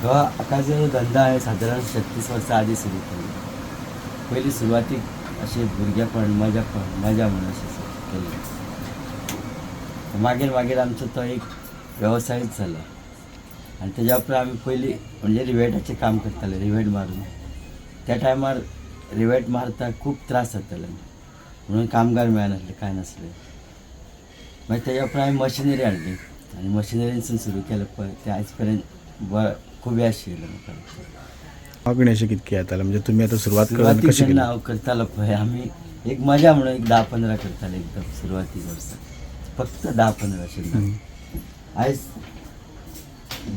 आकाशचा धंदा आहे साधारण 36 वर्सां आधी सुरू केला. पहिली सुरवातीक असे भुरगेपण मजा म्हणून अशें केलें. मागीर मागीर आमचो तो एक वेवसायच झाला. आनी तेज्या उपरांत आमी पयलीं म्हणजे रिवेटाचें काम करताले, रिवेट मारून. त्या टायमार रिवेट मारता खूब त्रास जाताले म्हणून कामगार मेळनासले, कांय नासलें. मागीर तेज्या उपरांत हांवें मशिनरी हाडली आनी मशिनरीनसून सुरू केलें पळय तें आयज पर्यंत खूब यश येयलें म्हाका. मागणी अशी कितकी येताले म्हणजे तुमी आतां सुरवात सुरवातीक कशी जेन्ना केली? हांव करतालो पळय आमी एक मजा म्हणून एक 10-15 करताले एकदम सुरवातीक वर्सा. फक्त 10-15 अशें. आयज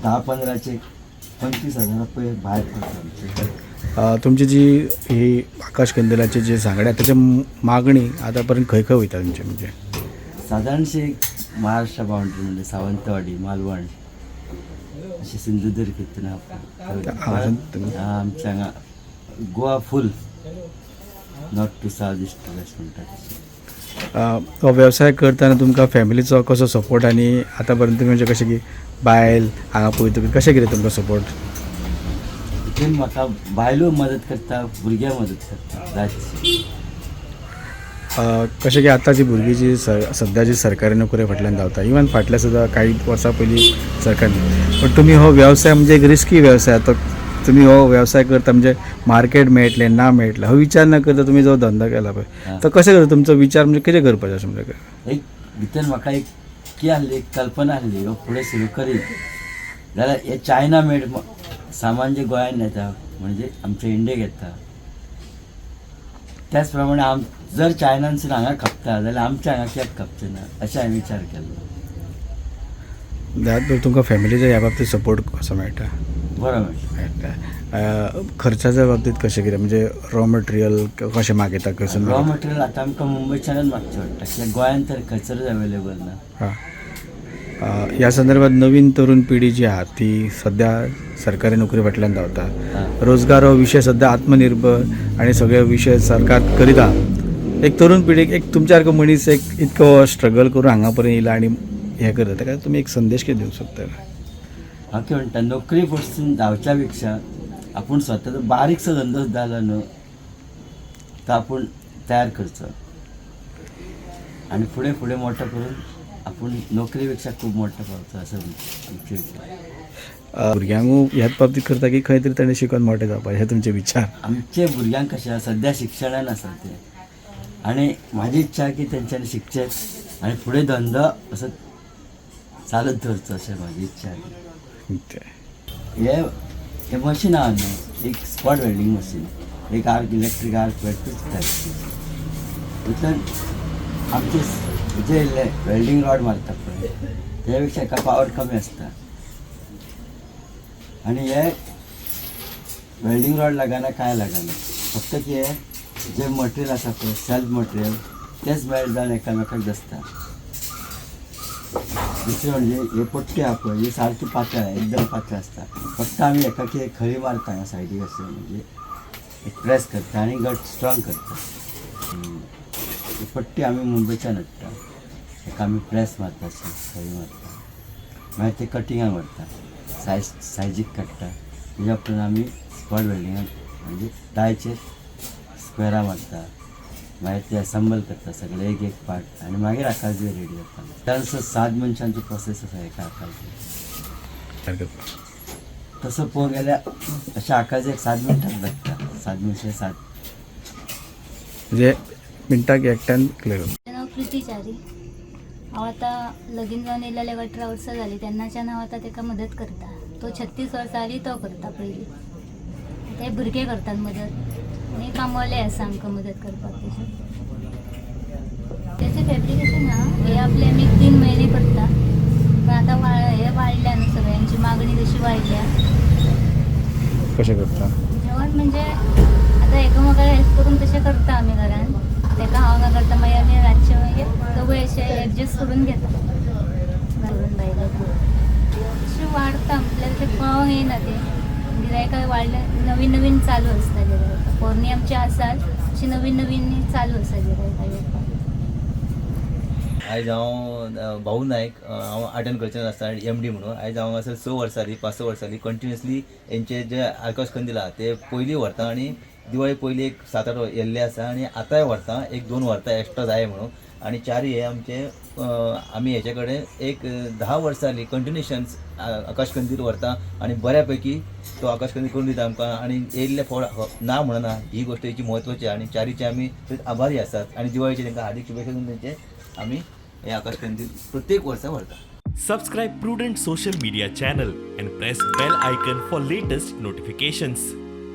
10-15चे 25,000 रुपये भायर पडटा आमचे. तुमची जी ही आकाश कंदिलाचे जे सांगड्या त्याची मागणी आतापर्यंत खंय खंय वयता तुमचे म्हणजे? साधारणशे महाराष्ट्र बाउंड्री म्हणजे सावंतवाडी, मालवण अशें सिंधुदुर्ग इतून आमच्या हांगा Goa full north to south east west म्हणटात. हो वेवसाय करतना तुमकां फॅमिलीचो कसो सपोर्ट आनी आतां पर्यंत तुमी म्हणजे कशें की बायल हांगा पळयता कशें कितें तुमकां सपोर्ट? हितून म्हाका बायलूय मदत करता, भुरग्यां मदत करता जाय तशी. कशें की आतां जी भुरगीं जी सद्या जी सरकारी नोकऱ्या फाटल्यान धांवता, इवन फाटल्या सुद्दां काही वर्सां पयलीं सरकारी, पण तुमी हो वेवसाय म्हणजे एक रिस्की वेवसाय. तो तुमी हो वेवसाय करता म्हणजे मार्केट मेळटलें ना मेळटलें हो विचार न करता तुमी जो धंदो केला पळय तो कशें करता? तुमचो विचार म्हणजे कितें करपाचें अशें म्हणजे? एक भितर म्हाका एक आहली, एक कल्पना आहली हो फुडें सुरू करीत जाल्यार हे चायना मेड सामान जे गोंयांत येता म्हणजे आमच्या इंडियेक येता त्याच प्रमाणे जर चायनानसून हांगा खपता जाल्यार आमच्या हांगा कित्याक खपचें ना अशें हांवें विचार केल्लो. तुमकां फॅमिलीच्या ह्या बाबतींत सपोर्ट कसो मेळटा? बरो मेळटा. खर्चाच्या बाबतींत कशें कितें म्हणजे रॉ मटेरियल कशें मागयता खंयसून? रॉ मटेरियल आतां आमकां मुंबयच्यानच मागचें पडटा कित्याक गोंयांत तर खंयसरूच अवेलेबल ना. ह्या संदर्भात नवीन तरुण पिढी जी आहा ती सध्या सरकारी नोकरी फाटल्यान धांवता. रोजगार हो विशय सध्या आत्मनिर्भर आनी सगळे विशय सरकार करीत आहा. एक तरुण पिढीक एक तुमच्या सारको मनीस एक इतको स्ट्रगल करून हांगा पर्यंत येयला आनी हें करता ताका तुमी एक संदेश कितें दिवंक शकता? हांव कितें म्हणटा नोकरी पसून धांवच्या पेक्षा आपूण स्वताचो बारीकसो धंदो जालो न्हू तो आपूण तयार करचो आनी फुडें फुडें मोठो करून आपूण नोकरी पेक्षा खूब मोठो पावचो असो आमचे विचार. भुरग्यांकूय ह्याच बाबतींत करता की खंय तरी ताणें शिकून मोठे जावपाचें हे तुमचे विचार? आमचे भुरग्यांक कशें सद्या शिक्षणान आसा ते आनी म्हाजी इच्छा की तेंच्यांनी शिकचें आनी फुडें धंदो असो चालत दवरचो अशें म्हाजी इच्छा आहे. हे मशीन आहा न्हू एक स्पॉट वेल्डिंग मशीन, एक आर्क इलेक्ट्रीक आर्क वेल्डूच टायप. तितून आमचे जे वेल्डिंग रॉड मारता पळय तेच्या पेक्षा एका पावर कमी आसता आनी हे वेल्डिंग रॉड लागना कांय लागना. फक्त की हे जे मटेरियल आसा पळय सेल्फ मटेरियल तेच मेल्ट जावन एकामेकाक दसता. दुसरें म्हणजे हे पट्टी आहा पळय ही सारकी पातळ एकदम पातळ आसता. फक्त आमी एकाकी एक खळी मारता हांगा सायडीक अशें म्हणजे एक प्रेस करता आनी गट स्ट्रॉंग करता. ही पट्टी आमी मुंबयच्यान हाडटा एक आमी प्रेस मारता अशी खळी मारता मागीर ते कटिंगाक व्हरता सायजीक काडटा. तेज्या उपरांत आमी स्पॉट वेल्डिंगाक म्हणजे डायचेर स्क्वेरां मारता मागीर ते असेंबल करता सगळे एक एक पार्ट आनी मागीर आकाशजी रेडी जाता. त्यानंतर 7 मनशांचो प्रोसेस आसा एका आकाशजी. तसं पळोवंक गेल्यार अशें आकाश एक 7 मिनटांत लागता. 7 मनशां 7 म्हणजे मिनटाक एकट्यान क्लियर. माझं नाव प्रीती चारी. हांव आतां लगीन जावन येयलेले 18 वर्सां जालीं तेन्नाच्यान हांव आतां ताका मदत करता. तो 36 वर्सां जालीं तो करता पयलीं. ते भुरगे करतात मदत आनी कामवाले आसा आमकां मदत करपाक. तेजें फॅब्रिकेशन आहा हे आपले आमी 3 म्हयने करता पण आतां हे वाडल्या न्हू सगळ्यांची मागणी तशी वाडल्या. कशें करता? जेवण म्हणजे आतां एकामेकाक हेल्प करून तशें करता आमी घरान. ताका हांव ना करता मागीर आमी रातचे मागीर दोगूय अशें एडजस्ट करून घेता करून बायले अशें वाडटा म्हटल्यार तें पळोवंक येयना तें गिरायकां वाडलें नवीन नवीन चालू आसता गिरायकां. पोरणी आमची आसात अशी नवीन नवीन चालू आसा गिरायकां येवपाक. आयज हांव भाऊ नायक हांव आर्ट एंड कल्चर आसता MD म्हणून. आयज हांव अशें 6 वर्सांनी 5-6 वर्सांनी कंटिन्युअसली हेंचे जे आकाश कंदील आहा ते पयलीं व्हरता आनी दिवाळी पयलीं एक 7-8 येल्ले आसा आनी आतांय व्हरता, एक 2 व्हरता एक्स्ट्रा जाय म्हणून. आनी चारय हे आमचे आमी हेचे कडेन एक 10 वर्सांनी कंटिन्युएशन्स आकाश कंदील व्हरता आनी बऱ्यापैकी तो आकाश कंदील करून दिता आमकां. आनी येयल्ले फळ ना म्हणना, ही गोश्ट हेची म्हत्वाची आनी चारीचे आमी आभारी आसात आनी दिवाळीचे तांकां हार्दिक शुभेच्छा दिवन तेंचे आमी हे आकाश कंदील प्रत्येक वर्सा व्हरता. Subscribe Prudent social media channel and press bell icon for latest notifications.